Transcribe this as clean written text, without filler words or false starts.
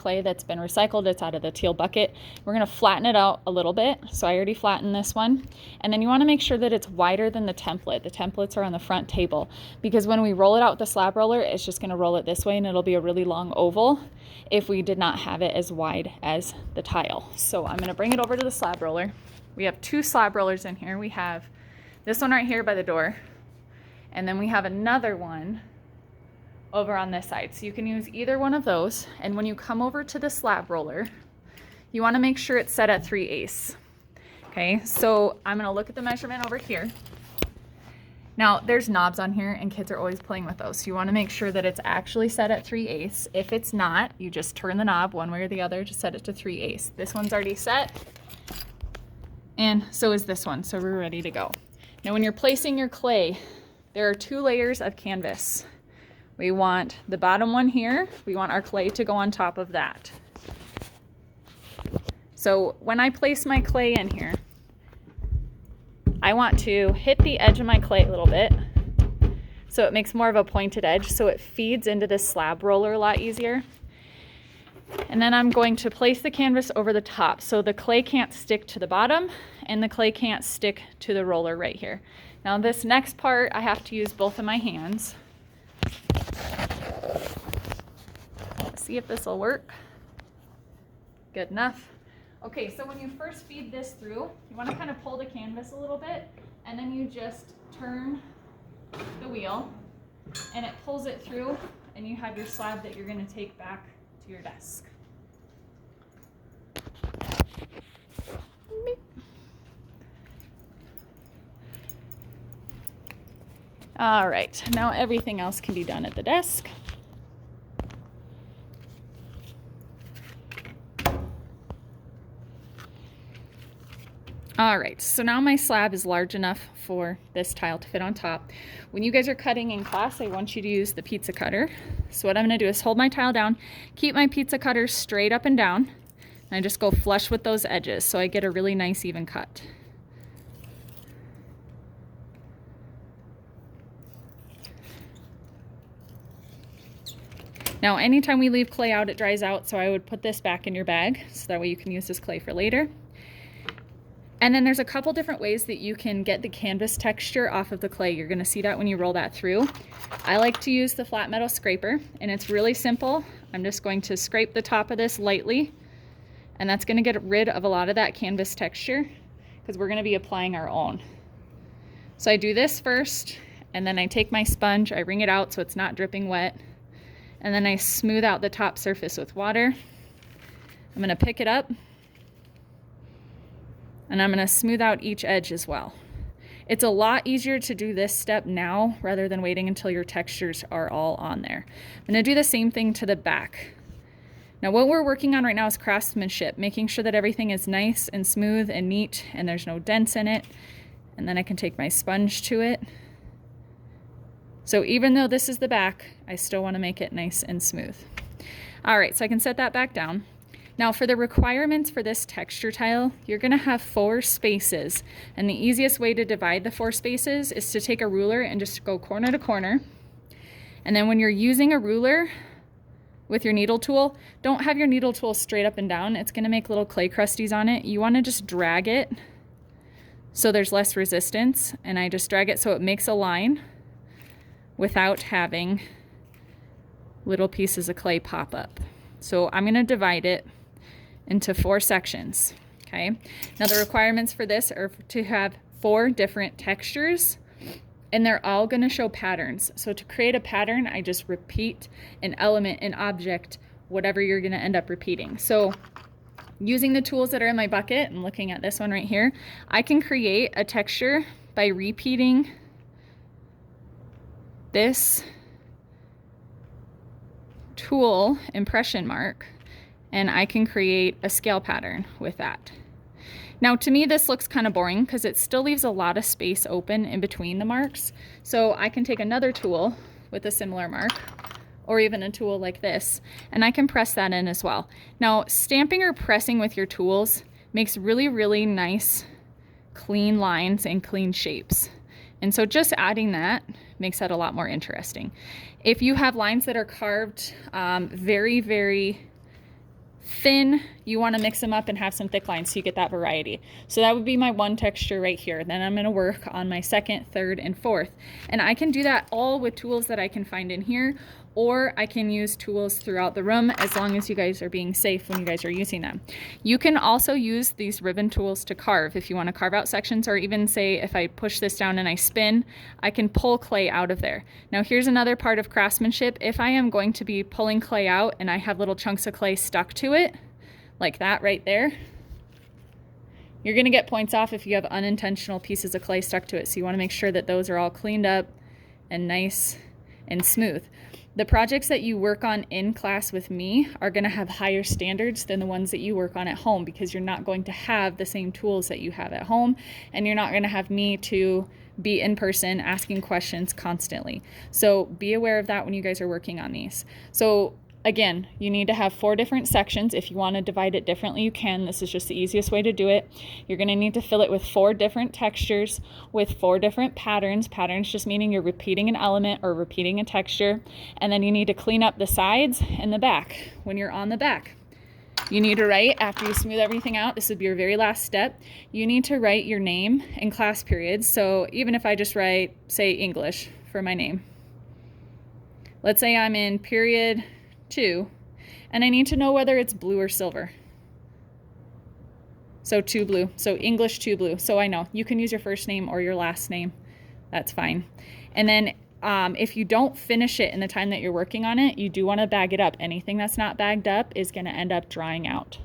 clay that's been recycled. It's out of the teal bucket. We're gonna flatten it out a little bit. So I already flattened this one. And then you wanna make sure that it's wider than the template. The templates are on the front table because when we roll it out with the slab roller, it's just gonna roll it this way and it'll be a really long oval if we did not have it as wide as the tile. So I'm gonna bring it over to the slab roller. We have 2 slab rollers in here. We have this one right here by the door, and then we have another one over on this side. So you can use either one of those. And when you come over to the slab roller, you wanna make sure it's set at 3/8. Okay, so I'm gonna look at the measurement over here. Now there's knobs on here and kids are always playing with those. So you wanna make sure that it's actually set at 3/8. If it's not, you just turn the knob one way or the other to set it to 3/8. This one's already set, and so is this one, so we're ready to go. Now when you're placing your clay, there are 2 layers of canvas. We want the bottom one here, we want our clay to go on top of that. So when I place my clay in here, I want to hit the edge of my clay a little bit so it makes more of a pointed edge so it feeds into this slab roller a lot easier. And then I'm going to place the canvas over the top so the clay can't stick to the bottom and the clay can't stick to the roller right here. Now this next part, I have to use both of my hands. Let's see if this will work. Good enough. Okay, so when you first feed this through, you want to kind of pull the canvas a little bit, and then you just turn the wheel, and it pulls it through, and you have your slab that you're going to take back to your desk. All right, now everything else can be done at the desk. All right, so now my slab is large enough for this tile to fit on top. When you guys are cutting in class, I want you to use the pizza cutter. So what I'm gonna do is hold my tile down, keep my pizza cutter straight up and down, and I just go flush with those edges so I get a really nice even cut. Now, anytime we leave clay out, it dries out, so I would put this back in your bag so that way you can use this clay for later. And then there's a couple different ways that you can get the canvas texture off of the clay. You're gonna see that when you roll that through. I like to use the flat metal scraper, and it's really simple. I'm just going to scrape the top of this lightly, and that's gonna get rid of a lot of that canvas texture because we're gonna be applying our own. So I do this first, and then I take my sponge, I wring it out so it's not dripping wet, and then I smooth out the top surface with water. I'm gonna pick it up, and I'm gonna smooth out each edge as well. It's a lot easier to do this step now rather than waiting until your textures are all on there. I'm gonna do the same thing to the back. Now what we're working on right now is craftsmanship, making sure that everything is nice and smooth and neat and there's no dents in it. And then I can take my sponge to it. So even though this is the back, I still wanna make it nice and smooth. All right, so I can set that back down. Now for the requirements for this texture tile, you're gonna have 4 spaces. And the easiest way to divide the 4 spaces is to take a ruler and just go corner to corner. And then when you're using a ruler with your needle tool, don't have your needle tool straight up and down. It's gonna make little clay crusties on it. You wanna just drag it so there's less resistance. And I just drag it so it makes a line without having little pieces of clay pop up. So I'm gonna divide it into 4 sections, okay? Now the requirements for this are to have 4 different textures, and they're all gonna show patterns. So to create a pattern, I just repeat an element, an object, whatever you're gonna end up repeating. So using the tools that are in my bucket, I'm looking at this one right here, I can create a texture by repeating this tool impression mark, and I can create a scale pattern with that. Now to me this looks kind of boring because it still leaves a lot of space open in between the marks. So I can take another tool with a similar mark, or even a tool like this, and I can press that in as well. Now stamping or pressing with your tools makes really, really nice clean lines and clean shapes. And so just adding that makes that a lot more interesting. If you have lines that are carved very, very Thin, you want to mix them up and have some thick lines so you get that variety. So that would be my one texture right here. Then I'm going to work on my second, third, and fourth. And I can do that all with tools that I can find in here, or I can use tools throughout the room as long as you guys are being safe when you guys are using them. You can also use these ribbon tools to carve if you want to carve out sections, or even say if I push this down and I spin, I can pull clay out of there. Now here's another part of craftsmanship. If I am going to be pulling clay out and I have little chunks of clay stuck to it, like that right there, you're going to get points off if you have unintentional pieces of clay stuck to it. So you want to make sure that those are all cleaned up and nice and smooth. The projects that you work on in class with me are going to have higher standards than the ones that you work on at home, because you're not going to have the same tools that you have at home, and you're not going to have me to be in person asking questions constantly. So be aware of that when you guys are working on these. So again, you need to have 4 different sections. If you want to divide it differently, you can. This is just the easiest way to do it. You're going to need to fill it with 4 different textures with 4 different patterns. Patterns just meaning you're repeating an element or repeating a texture. And then you need to clean up the sides and the back. When you're on the back, you need to write, after you smooth everything out, this would be your very last step, you need to write your name and class periods. So even if I just write, say, English for my name. Let's say I'm in period 2, and I need to know whether it's blue or silver. So 2 blue, so English 2 blue. So I know you can use your first name or your last name. That's fine. And then if you don't finish it in the time that you're working on it, you do want to bag it up. Anything that's not bagged up is going to end up drying out.